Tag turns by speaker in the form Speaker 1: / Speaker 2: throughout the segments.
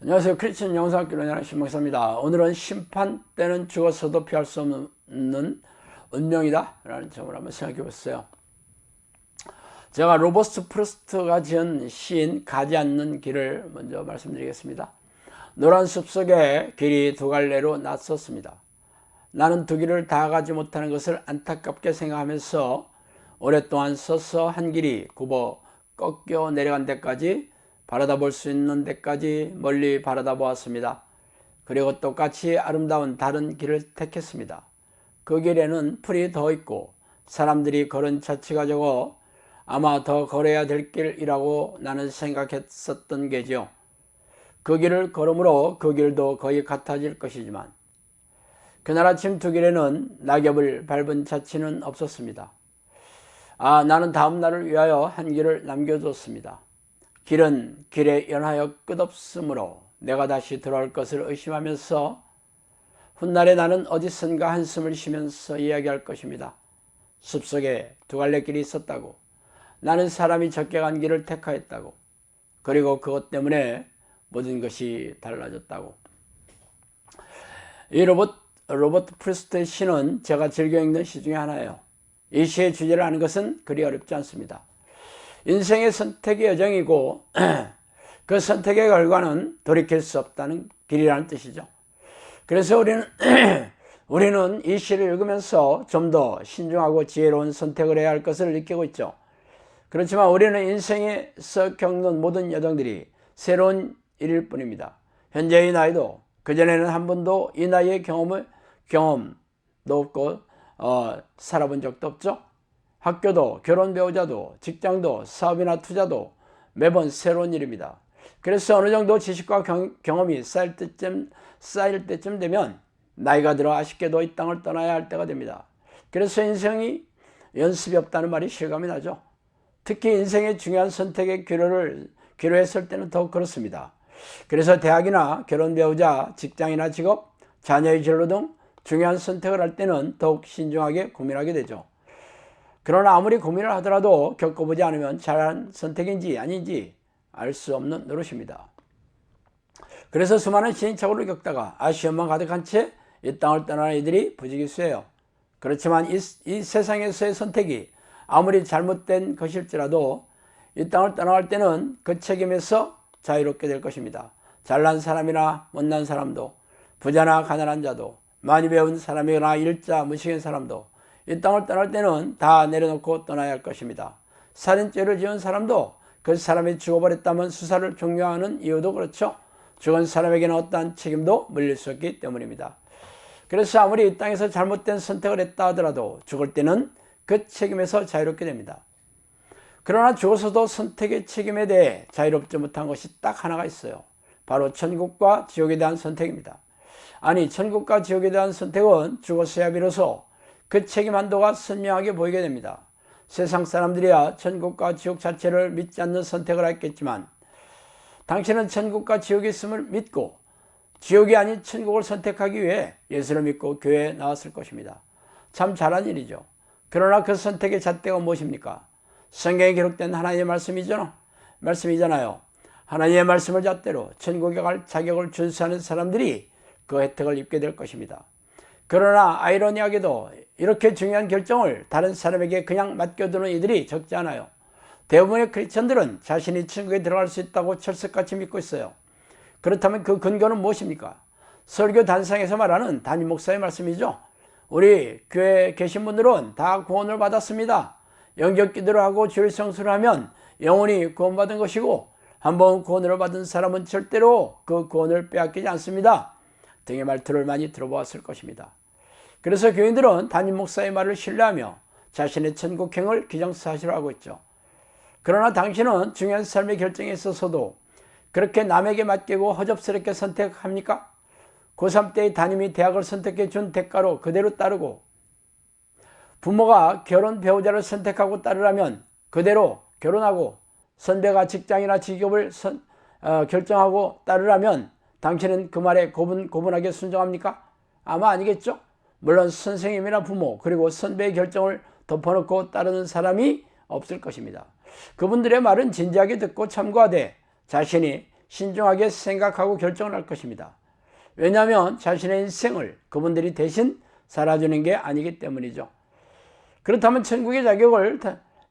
Speaker 1: 안녕하세요. 크리스천 영상학교 연합 신목사입니다. 오늘은 심판 때는 죽어서도 피할 수 없는 운명이다 라는 점을 한번 생각해 보세요. 제가 로버트 프루스트가 지은 시인 가지 않는 길을 먼저 말씀드리겠습니다. 노란 숲속에 길이 두 갈래로 나섰습니다. 나는 두 길을 다 가지 못하는 것을 안타깝게 생각하면서 오랫동안 서서 한 길이 굽어 꺾여 내려간 데까지 바라다 볼 수 있는 데까지 멀리 바라다 보았습니다. 그리고 똑같이 아름다운 다른 길을 택했습니다. 그 길에는 풀이 더 있고 사람들이 걸은 자취가 적어 아마 더 걸어야 될 길이라고 나는 생각했었던 게죠. 그 길을 걸음으로 그 길도 거의 같아질 것이지만 그날 아침 두 길에는 낙엽을 밟은 자취는 없었습니다. 나는 다음 날을 위하여 한 길을 남겨뒀습니다. 길은 길에 연하여 끝없으므로 내가 다시 돌아올 것을 의심하면서 훗날에 나는 어디선가 한숨을 쉬면서 이야기할 것입니다. 숲속에 두 갈래 길이 있었다고, 나는 사람이 적게 간 길을 택하였다고, 그리고 그것 때문에 모든 것이 달라졌다고. 이 로버트 프루스트의 시는 제가 즐겨 읽는 시 중에 하나예요. 이 시의 주제를 아는 것은 그리 어렵지 않습니다. 인생의 선택의 여정이고 그 선택의 결과는 돌이킬 수 없다는 길이라는 뜻이죠. 그래서 우리는 이 시를 읽으면서 좀 더 신중하고 지혜로운 선택을 해야 할 것을 느끼고 있죠. 그렇지만 우리는 인생에서 겪는 모든 여정들이 새로운 일일 뿐입니다. 현재의 나이도 그전에는 한 번도 이 나이의 경험도 없고 살아본 적도 없죠. 학교도, 결혼 배우자도, 직장도, 사업이나 투자도 매번 새로운 일입니다. 그래서 어느 정도 지식과 경험이 쌓일 때쯤 되면 나이가 들어 아쉽게도 이 땅을 떠나야 할 때가 됩니다. 그래서 인생이 연습이 없다는 말이 실감이 나죠. 특히 인생의 중요한 선택의 기로에 설 때는 더욱 그렇습니다. 그래서 대학이나 결혼 배우자, 직장이나 직업, 자녀의 진로 등 중요한 선택을 할 때는 더욱 신중하게 고민하게 되죠. 그러나 아무리 고민을 하더라도 겪어보지 않으면 잘한 선택인지 아닌지 알 수 없는 노릇입니다. 그래서 수많은 시행착오를 겪다가 아쉬움만 가득한 채 이 땅을 떠나는 이들이 부지기수예요. 그렇지만 이 세상에서의 선택이 아무리 잘못된 것일지라도 이 땅을 떠나갈 때는 그 책임에서 자유롭게 될 것입니다. 잘난 사람이나 못난 사람도, 부자나 가난한 자도, 많이 배운 사람이나 일자 무식한 사람도 이 땅을 떠날 때는 다 내려놓고 떠나야 할 것입니다. 살인죄를 지은 사람도 그 사람이 죽어버렸다면 수사를 종료하는 이유도 그렇죠. 죽은 사람에게는 어떠한 책임도 물릴 수 없기 때문입니다. 그래서 아무리 이 땅에서 잘못된 선택을 했다 하더라도 죽을 때는 그 책임에서 자유롭게 됩니다. 그러나 죽어서도 선택의 책임에 대해 자유롭지 못한 것이 딱 하나가 있어요. 바로 천국과 지옥에 대한 선택입니다. 아니, 천국과 지옥에 대한 선택은 죽었어야 비로소 그 책임 한도가 선명하게 보이게 됩니다. 세상 사람들이야 천국과 지옥 자체를 믿지 않는 선택을 했겠지만 당신은 천국과 지옥이 있음을 믿고 지옥이 아닌 천국을 선택하기 위해 예수를 믿고 교회에 나왔을 것입니다. 참 잘한 일이죠. 그러나 그 선택의 잣대가 무엇입니까? 성경에 기록된 하나님의 말씀이잖아요. 하나님의 말씀을 잣대로 천국에 갈 자격을 준수하는 사람들이 그 혜택을 입게 될 것입니다. 그러나 아이러니하게도 이렇게 중요한 결정을 다른 사람에게 그냥 맡겨두는 이들이 적지 않아요. 대부분의 크리스천들은 자신이 천국에 들어갈 수 있다고 철석같이 믿고 있어요. 그렇다면 그 근거는 무엇입니까? 설교 단상에서 말하는 담임 목사의 말씀이죠. 우리 교회에 계신 분들은 다 구원을 받았습니다. 영접 기도를 하고 주일 성수를 하면 영원히 구원받은 것이고 한번 구원을 받은 사람은 절대로 그 구원을 빼앗기지 않습니다. 등의 말투를 많이 들어보았을 것입니다. 그래서 교인들은 담임 목사의 말을 신뢰하며 자신의 천국행을 기정사실로 하고 있죠. 그러나 당신은 중요한 삶의 결정에 있어서도 그렇게 남에게 맡기고 허접스럽게 선택합니까? 고3 때의 담임이 대학을 선택해 준 대가로 그대로 따르고, 부모가 결혼 배우자를 선택하고 따르라면 그대로 결혼하고, 선배가 직장이나 직업을 결정하고 따르라면 당신은 그 말에 고분고분하게 순종합니까? 아마 아니겠죠? 물론 선생님이나 부모 그리고 선배의 결정을 덮어놓고 따르는 사람이 없을 것입니다. 그분들의 말은 진지하게 듣고 참고하되 자신이 신중하게 생각하고 결정을 할 것입니다. 왜냐하면 자신의 인생을 그분들이 대신 살아주는 게 아니기 때문이죠. 그렇다면 천국의 자격을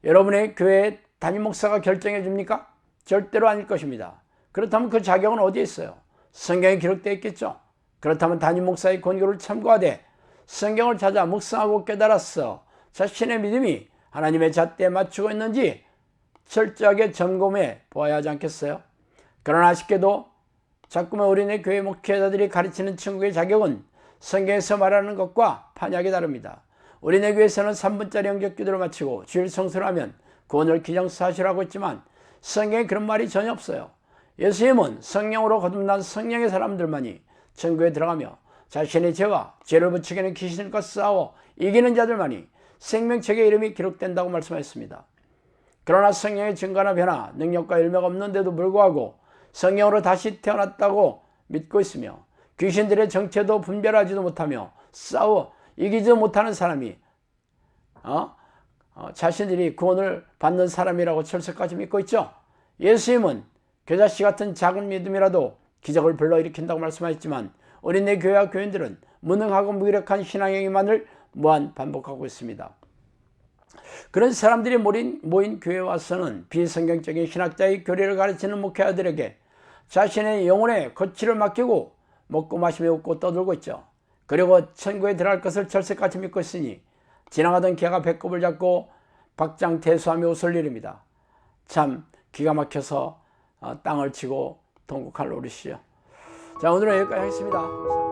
Speaker 1: 여러분의 교회 담임 목사가 결정해 줍니까? 절대로 아닐 것입니다. 그렇다면 그 자격은 어디에 있어요? 성경에 기록되어 있겠죠. 그렇다면 담임 목사의 권고를 참고하되 성경을 찾아 묵상하고 깨달았어 자신의 믿음이 하나님의 잣대에 맞추고 있는지 철저하게 점검해 보아야 하지 않겠어요? 그러나 아쉽게도 자꾸만 우리네 교회 목회자들이 가르치는 천국의 자격은 성경에서 말하는 것과 판약이 다릅니다. 우리네 교회에서는 3분짜리 영접 기도를 마치고 주일 성수를 하면 구원을 기정사실하고 있지만 성경에 그런 말이 전혀 없어요. 예수님은 성령으로 거듭난 성령의 사람들만이 천국에 들어가며 자신의 죄와 죄를 부추기는 귀신과 싸워 이기는 자들만이 생명책의 이름이 기록된다고 말씀하셨습니다. 그러나 성령의 증거나 변화, 능력과 열매가 없는데도 불구하고 성령으로 다시 태어났다고 믿고 있으며 귀신들의 정체도 분별하지도 못하며 싸워 이기지 못하는 사람이 자신들이 구원을 받는 사람이라고 철석까지 믿고 있죠. 예수님은 겨자씨 같은 작은 믿음이라도 기적을 불러일으킨다고 말씀하셨지만 우리네 교회와 교인들은 무능하고 무기력한 신앙행위만을 무한 반복하고 있습니다. 그런 사람들이 모인 교회에 와서는 비성경적인 신학자의 교리를 가르치는 목회자들에게 자신의 영혼의 거취를 맡기고 먹고 마시며 웃고 떠들고 있죠. 그리고 천국에 들어갈 것을 철석같이 믿고 있으니 지나가던 개가 배꼽을 잡고 박장대소하며 웃을 일입니다. 참 기가 막혀서 땅을 치고 통곡할 노릇이죠. 자, 오늘은 여기까지 하겠습니다.